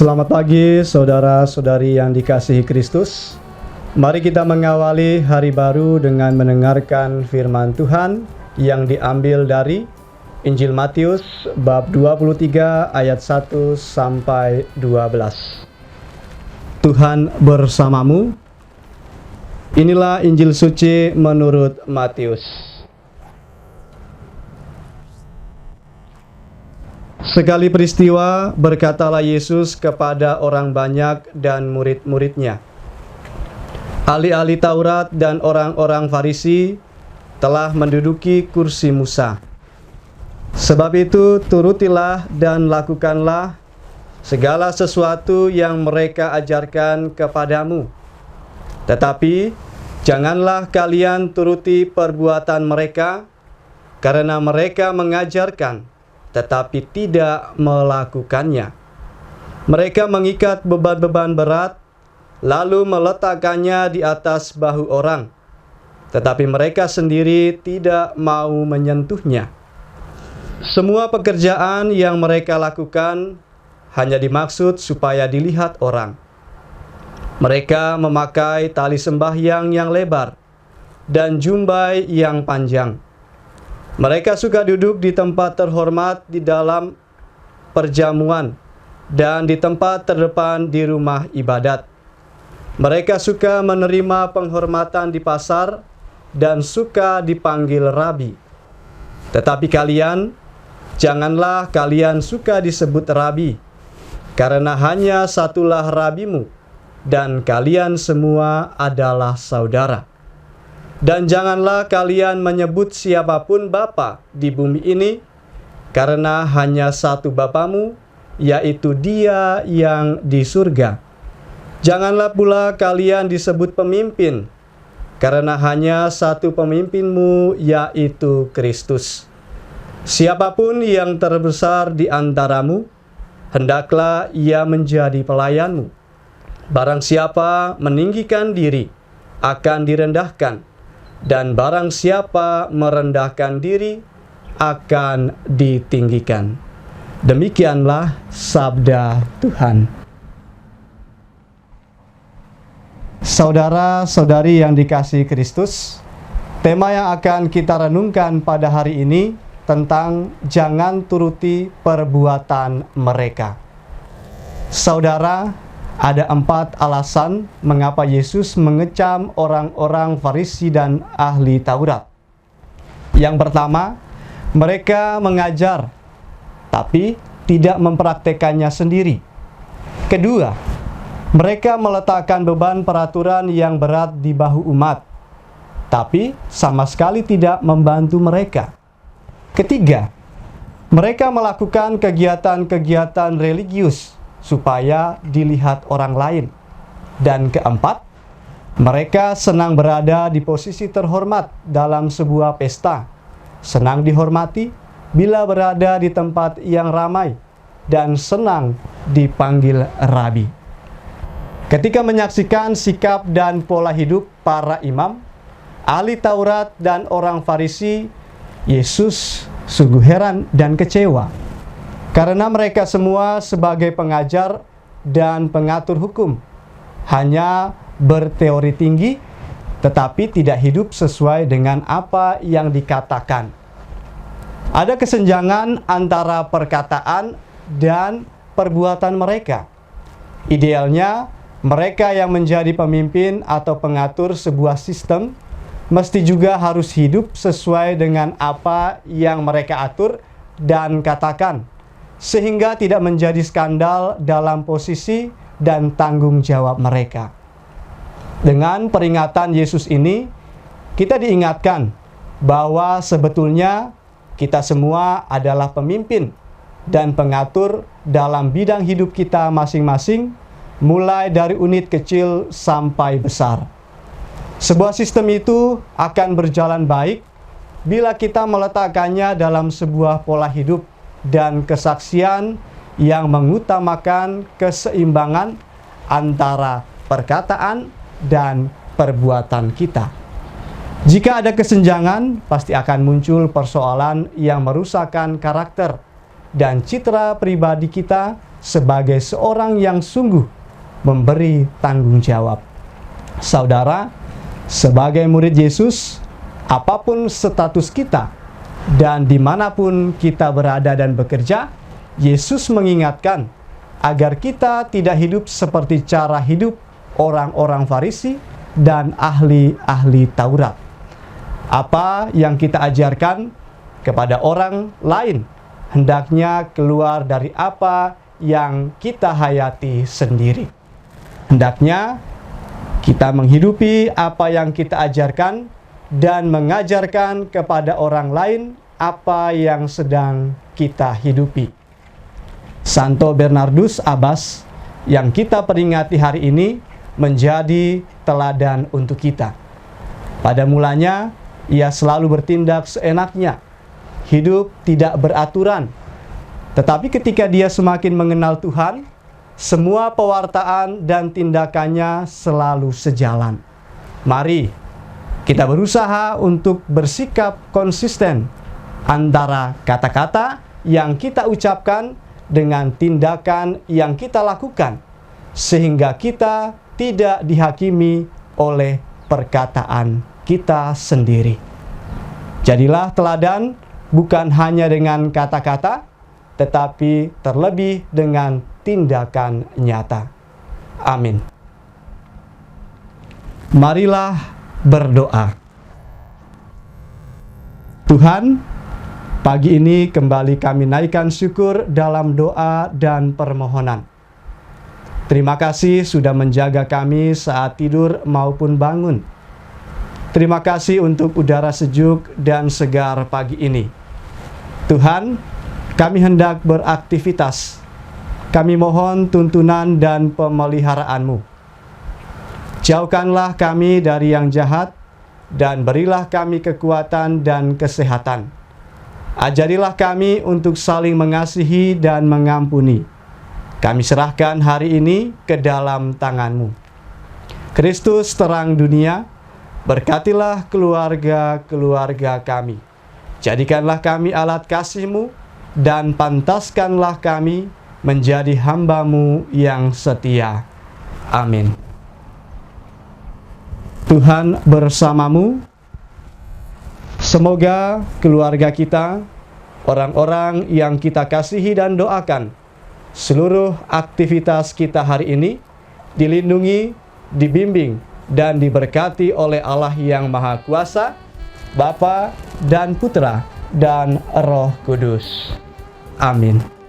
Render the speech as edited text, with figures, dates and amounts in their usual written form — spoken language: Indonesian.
Selamat pagi saudara-saudari yang dikasihi Kristus. Mari kita mengawali hari baru dengan mendengarkan firman Tuhan yang diambil dari Injil Matius bab 23 ayat 1 sampai 12. Tuhan bersamamu. Inilah Injil suci menurut Matius. Sekali peristiwa, berkatalah Yesus kepada orang banyak dan murid-muridnya, ahli-ahli Taurat dan orang-orang Farisi telah menduduki kursi Musa. Sebab itu turutilah dan lakukanlah segala sesuatu yang mereka ajarkan kepadamu. Tetapi janganlah kalian turuti perbuatan mereka, karena mereka mengajarkan tetapi tidak melakukannya. Mereka mengikat beban-beban berat, lalu meletakkannya di atas bahu orang, tetapi mereka sendiri tidak mau menyentuhnya. Semua pekerjaan yang mereka lakukan hanya dimaksud supaya dilihat orang. Mereka memakai tali sembahyang yang lebar dan jumbai yang panjang. Mereka suka duduk di tempat terhormat di dalam perjamuan dan di tempat terdepan di rumah ibadat. Mereka suka menerima penghormatan di pasar dan suka dipanggil rabi. Tetapi kalian, janganlah kalian suka disebut rabi, karena hanya satulah rabimu, dan kalian semua adalah saudara. Dan janganlah kalian menyebut siapapun bapa di bumi ini, karena hanya satu Bapamu, yaitu Dia yang di surga. Janganlah pula kalian disebut pemimpin, karena hanya satu pemimpinmu, yaitu Kristus. Siapapun yang terbesar di antaramu, hendaklah ia menjadi pelayanmu. Barang siapa meninggikan diri, akan direndahkan, dan barang siapa merendahkan diri akan ditinggikan. Demikianlah sabda Tuhan. Saudara-saudari yang dikasihi Kristus, tema yang akan kita renungkan pada hari ini tentang jangan turuti perbuatan mereka. Saudara, ada 4 alasan mengapa Yesus mengecam orang-orang Farisi dan ahli Taurat. Yang pertama, mereka mengajar, tapi tidak mempraktekannya sendiri. Kedua, mereka meletakkan beban peraturan yang berat di bahu umat, tapi sama sekali tidak membantu mereka. Ketiga, mereka melakukan kegiatan-kegiatan religius supaya dilihat orang lain. Dan keempat, mereka senang berada di posisi terhormat dalam sebuah pesta, senang dihormati bila berada di tempat yang ramai, dan senang dipanggil rabi. Ketika menyaksikan sikap dan pola hidup para imam, ahli Taurat dan orang Farisi, Yesus sungguh heran dan kecewa. Karena mereka semua sebagai pengajar dan pengatur hukum hanya berteori tinggi, tetapi tidak hidup sesuai dengan apa yang dikatakan. Ada kesenjangan antara perkataan dan perbuatan mereka. Idealnya, mereka yang menjadi pemimpin atau pengatur sebuah sistem mesti juga harus hidup sesuai dengan apa yang mereka atur dan katakan, sehingga tidak menjadi skandal dalam posisi dan tanggung jawab mereka. Dengan peringatan Yesus ini, kita diingatkan bahwa sebetulnya kita semua adalah pemimpin dan pengatur dalam bidang hidup kita masing-masing, mulai dari unit kecil sampai besar. Sebuah sistem itu akan berjalan baik bila kita meletakkannya dalam sebuah pola hidup dan kesaksian yang mengutamakan keseimbangan antara perkataan dan perbuatan kita. Jika ada kesenjangan, pasti akan muncul persoalan yang merusakkan karakter dan citra pribadi kita sebagai seorang yang sungguh memberi tanggung jawab. Saudara, sebagai murid Yesus, apapun status kita dan dimanapun kita berada dan bekerja, Yesus mengingatkan agar kita tidak hidup seperti cara hidup orang-orang Farisi dan ahli-ahli Taurat. Apa yang kita ajarkan kepada orang lain hendaknya keluar dari apa yang kita hayati sendiri. Hendaknya kita menghidupi apa yang kita ajarkan dan mengajarkan kepada orang lain apa yang sedang kita hidupi. Santo Bernardus Abbas yang kita peringati hari ini menjadi teladan untuk kita. Pada mulanya, ia selalu bertindak seenaknya, hidup tidak beraturan. Tetapi ketika dia semakin mengenal Tuhan, semua pewartaan dan tindakannya selalu sejalan. Mari kita berusaha untuk bersikap konsisten antara kata-kata yang kita ucapkan dengan tindakan yang kita lakukan, sehingga kita tidak dihakimi oleh perkataan kita sendiri. Jadilah teladan bukan hanya dengan kata-kata, tetapi terlebih dengan tindakan nyata. Amin. Marilah berdoa. Tuhan, pagi ini kembali kami naikkan syukur dalam doa dan permohonan. Terima kasih sudah menjaga kami saat tidur maupun bangun. Terima kasih untuk udara sejuk dan segar pagi ini. Tuhan, kami hendak beraktivitas. Kami mohon tuntunan dan pemeliharaanmu. Jauhkanlah kami dari yang jahat, dan berilah kami kekuatan dan kesehatan. Ajarilah kami untuk saling mengasihi dan mengampuni. Kami serahkan hari ini ke dalam tangan-Mu. Kristus terang dunia, berkatilah keluarga-keluarga kami. Jadikanlah kami alat kasih-Mu, dan pantaskanlah kami menjadi hamba-Mu yang setia. Amin. Tuhan bersamamu. Semoga keluarga kita, orang-orang yang kita kasihi dan doakan, seluruh aktivitas kita hari ini dilindungi, dibimbing, dan diberkati oleh Allah yang Maha Kuasa, Bapa dan Putra dan Roh Kudus. Amin.